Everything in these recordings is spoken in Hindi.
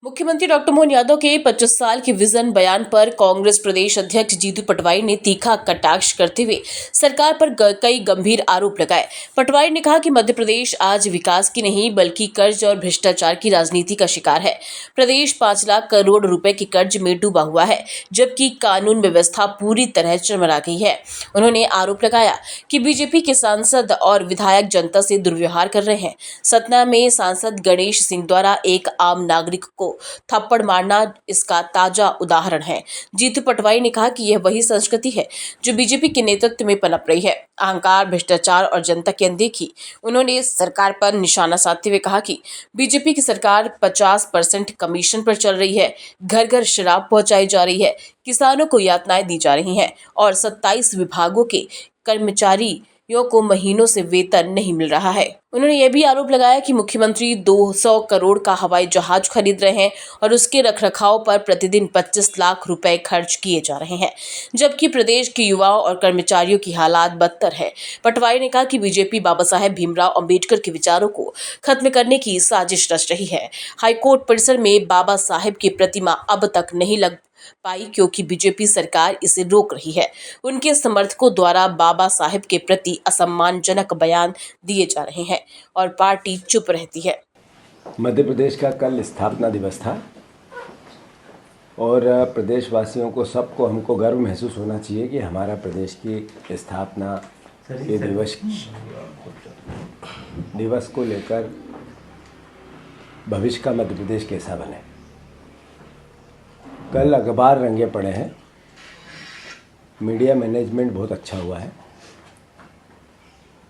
मुख्यमंत्री डॉक्टर मोहन यादव के 25 साल के विजन बयान पर कांग्रेस प्रदेश अध्यक्ष जीतू पटवारी ने तीखा कटाक्ष करते हुए सरकार पर कई गंभीर आरोप लगाए। पटवारी ने कहा कि मध्य प्रदेश आज विकास की नहीं बल्कि कर्ज और भ्रष्टाचार की राजनीति का शिकार है। प्रदेश 5 लाख करोड़ रुपए के कर्ज में डूबा हुआ है, जबकि कानून व्यवस्था पूरी तरह चरमरा गई है। उन्होंने आरोप लगाया कि बीजेपी के सांसद और विधायक जनता से दुर्व्यवहार कर रहे हैं। सतना में सांसद गणेश सिंह द्वारा एक आम नागरिक को थप्पड़ मारना इसका ताजा उदाहरण है। जीतू पटवारी ने कहा कि यह वही संस्कृति है जो बीजेपी के नेतृत्व में पनप रही है, अहंकार, भ्रष्टाचार और जनता की अनदेखी। उन्होंने सरकार पर निशाना साधते हुए कहा कि बीजेपी की सरकार 50% कमीशन पर चल रही है, घर घर शराब पहुंचाई जा रही है, किसानों को यातनाएं दी जा रही हैं और 27 विभागों के कर्मचारियों को महीनों से वेतन नहीं मिल रहा है। उन्होंने यह भी आरोप लगाया कि मुख्यमंत्री 200 करोड़ का हवाई जहाज खरीद रहे हैं और उसके रखरखाव पर प्रतिदिन 25 लाख रुपए खर्च किए जा रहे हैं, जबकि प्रदेश के युवाओं और कर्मचारियों की हालात बदतर है। पटवारी ने कहा कि बीजेपी बाबा साहेब भीमराव अंबेडकर के विचारों को खत्म करने की साजिश रच रही है। हाईकोर्ट परिसर में बाबा साहेब की प्रतिमा अब तक नहीं लग पाई क्योंकि बीजेपी सरकार इसे रोक रही है। उनके समर्थकों द्वारा बाबा साहेब के प्रति असम्मानजनक बयान दिए जा रहे हैं और पार्टी चुप रहती है। मध्य प्रदेश का कल स्थापना दिवस था और प्रदेशवासियों को सबको हमको गर्व महसूस होना चाहिए कि हमारा प्रदेश की स्थापना के दिवस को लेकर भविष्य का मध्य प्रदेश कैसा बने। कल अखबार रंगे पड़े हैं, मीडिया मैनेजमेंट बहुत अच्छा हुआ है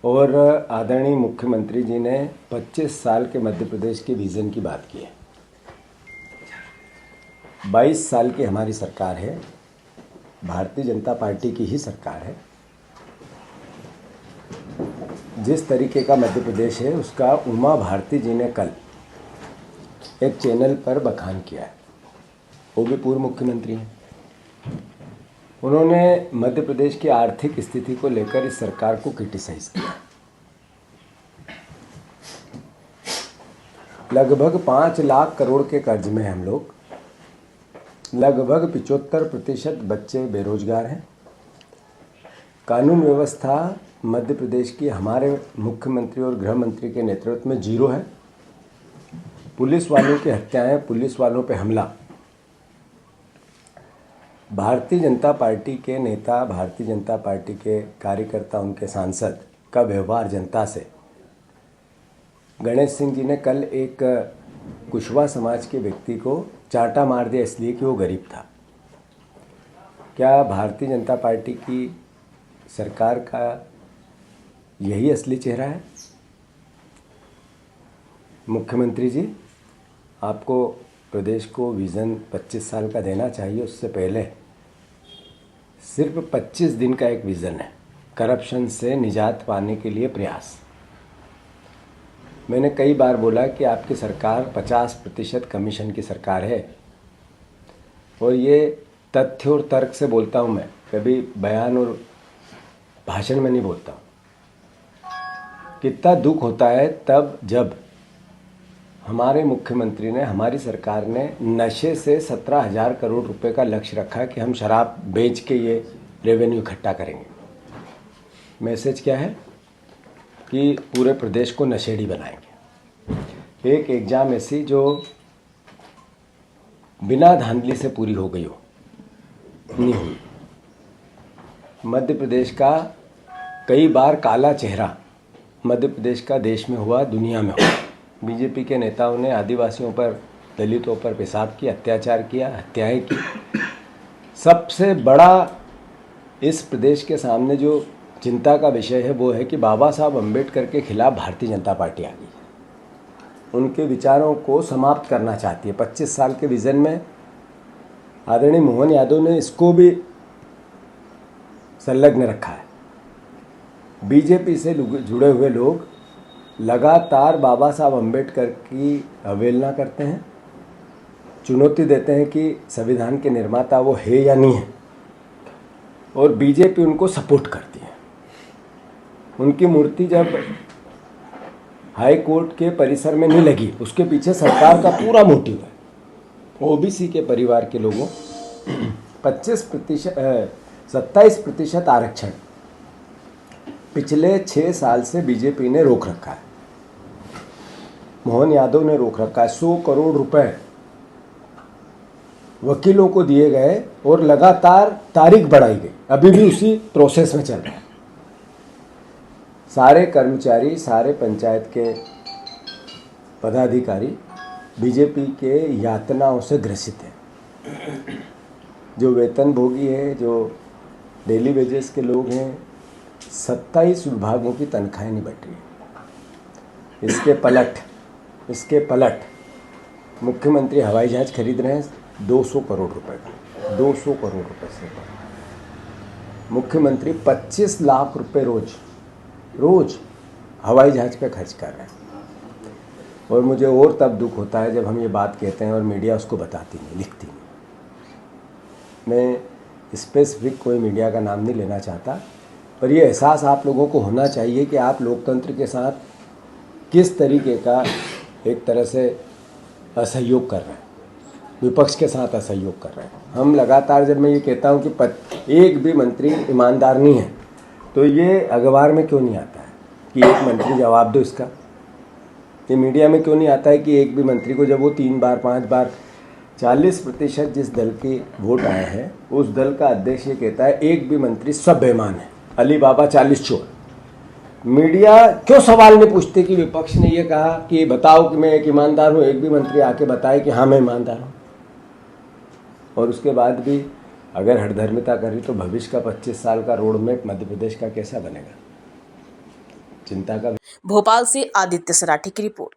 और आदरणीय मुख्यमंत्री जी ने 25 साल के मध्य प्रदेश के विज़न की बात की है। 22 साल की हमारी सरकार है, भारतीय जनता पार्टी की ही सरकार है। जिस तरीके का मध्य प्रदेश है उसका उमा भारती जी ने कल एक चैनल पर बखान किया है, वो भी पूर्व मुख्यमंत्री हैं। उन्होंने मध्य प्रदेश की आर्थिक स्थिति को लेकर इस सरकार को क्रिटिसाइज किया। लगभग 5 लाख करोड़ के कर्ज में हम लोग, लगभग 75% बच्चे बेरोजगार हैं। कानून व्यवस्था मध्य प्रदेश की हमारे मुख्यमंत्री और गृह मंत्री के नेतृत्व में जीरो है। पुलिस वालों की हत्याएं, पुलिस वालों पे हमला, भारतीय जनता पार्टी के नेता, भारतीय जनता पार्टी के कार्यकर्ता, उनके सांसद का व्यवहार जनता से। गणेश सिंह जी ने कल एक कुशवाहा समाज के व्यक्ति को चांटा मार दिया इसलिए कि वो गरीब था। क्या भारतीय जनता पार्टी की सरकार का यही असली चेहरा है? मुख्यमंत्री जी, आपको प्रदेश को विज़न 25 साल का देना चाहिए। उससे पहले सिर्फ 25 दिन का एक विज़न है, करप्शन से निजात पाने के लिए प्रयास। मैंने कई बार बोला कि आपकी सरकार 50% कमीशन की सरकार है और ये तथ्य और तर्क से बोलता हूँ मैं, कभी बयान और भाषण में नहीं बोलता हूँ। कितना दुख होता है तब जब हमारे मुख्यमंत्री ने, हमारी सरकार ने नशे से 17,000 करोड़ रुपए का लक्ष्य रखा कि हम शराब बेच के ये रेवेन्यू इकट्ठा करेंगे। मैसेज क्या है कि पूरे प्रदेश को नशेड़ी बनाएंगे। एक एग्ज़ाम ऐसी जो बिना धांधली से पूरी हो गई हो, नहीं हुई। मध्य प्रदेश का कई बार काला चेहरा मध्य प्रदेश का देश में हुआ, दुनिया में हुआ। बीजेपी के नेताओं ने आदिवासियों पर, दलितों पर पेशाब किया, अत्याचार किया, हत्याएं की। सबसे बड़ा इस प्रदेश के सामने जो चिंता का विषय है वो है कि बाबा साहब अम्बेडकर के खिलाफ भारतीय जनता पार्टी आ गई। उनके विचारों को समाप्त करना चाहती है। 25 साल के विज़न में आदरणीय मोहन यादव ने इसको भी संलग्न रखा है। बीजेपी से जुड़े हुए लोग लगातार बाबा साहब अम्बेडकर की अवहेलना करते हैं, चुनौती देते हैं कि संविधान के निर्माता वो है या नहीं है, और बीजेपी उनको सपोर्ट करती है। उनकी मूर्ति जब हाई कोर्ट के परिसर में नहीं लगी, उसके पीछे सरकार का पूरा मोटिव है। ओबीसी के परिवार के लोगों 27% आरक्षण पिछले 6 साल से बीजेपी ने रोक रखा है। मोहन यादव ने रोक रखा है। 100 करोड़ रुपए वकीलों को दिए गए और लगातार तारीख बढ़ाई गई, अभी भी उसी प्रोसेस में चल रहा है। सारे कर्मचारी, सारे पंचायत के पदाधिकारी बीजेपी के यातनाओं से ग्रसित हैं। जो वेतनभोगी है, जो डेली वेजेस के लोग हैं, 27 विभागों की तनख्वाहें नहीं बढ़ रही। इसके पलट मुख्यमंत्री हवाई जहाज खरीद रहे हैं 200 करोड़ रुपए का, 200 करोड़ रुपए से मुख्यमंत्री 25 लाख रुपए रोज हवाई जहाज पे खर्च कर रहे हैं। और मुझे और तब दुख होता है जब हम ये बात कहते हैं और मीडिया उसको बताती नहीं, लिखती नहीं। मैं स्पेसिफिक कोई मीडिया का नाम नहीं लेना चाहता, पर ये एहसास आप लोगों को होना चाहिए कि आप लोकतंत्र के साथ किस तरीके का एक तरह से असहयोग कर रहे हैं, विपक्ष के साथ असहयोग कर रहे हैं। हम लगातार, जब मैं ये कहता हूँ कि एक भी मंत्री ईमानदार नहीं है, तो ये अखबार में क्यों नहीं आता है कि एक मंत्री जवाब दो इसका? ये मीडिया में क्यों नहीं आता है कि एक भी मंत्री को, जब वो 3 बार 5 बार 40% जिस दल के वोट आए हैं उस दल का अध्यक्ष ये कहता है एक भी मंत्री सब बेईमान है, अली बाबा 40 चोर। मीडिया क्यों सवाल नहीं पूछते कि विपक्ष ने ये कहा कि बताओ कि मैं एक ईमानदार हूँ, एक भी मंत्री आके बताए कि हाँ मैं ईमानदार हूँ। और उसके बाद भी अगर हठधर्मिता करी तो भविष्य का 25 साल का रोड मैप मध्य प्रदेश का कैसा बनेगा? चिंता का। भोपाल से आदित्य सराठी की रिपोर्ट।